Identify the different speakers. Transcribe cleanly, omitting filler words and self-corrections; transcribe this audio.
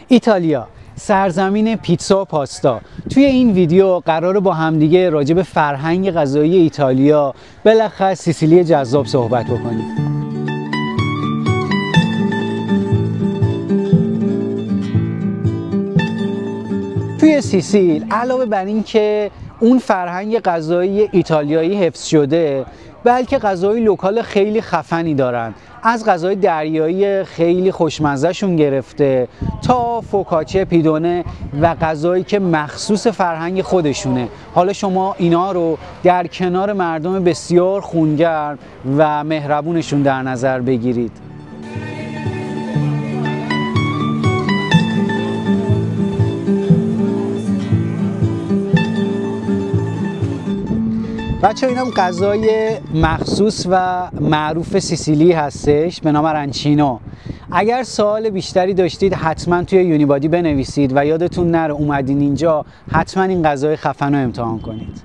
Speaker 1: ایتالیا، سرزمین پیتزا و پاستا. توی این ویدیو قراره با همدیگه راجع به فرهنگ غذایی ایتالیا بالاخص سیسیلی جذاب صحبت بکنیم. توی سیسیل علاوه بر این که اون فرهنگ غذایی ایتالیایی حفظ شده، بلکه غذای لوکال خیلی خفنی دارن، از غذای دریایی خیلی خوشمزه‌شون گرفته تا فوکاچه پیدونه و غذایی که مخصوص فرهنگ خودشونه. حالا شما اینا رو در کنار مردم بسیار خونگرم و مهربونشون در نظر بگیرید. بچه ها، اینم غذای مخصوص و معروف سیسیلی هستش به نام رانچینو. اگر سوال بیشتری داشتید حتما توی یونیبادی بنویسید و یادتون نره اومدین اینجا حتما این غذای خفن رو امتحان کنید.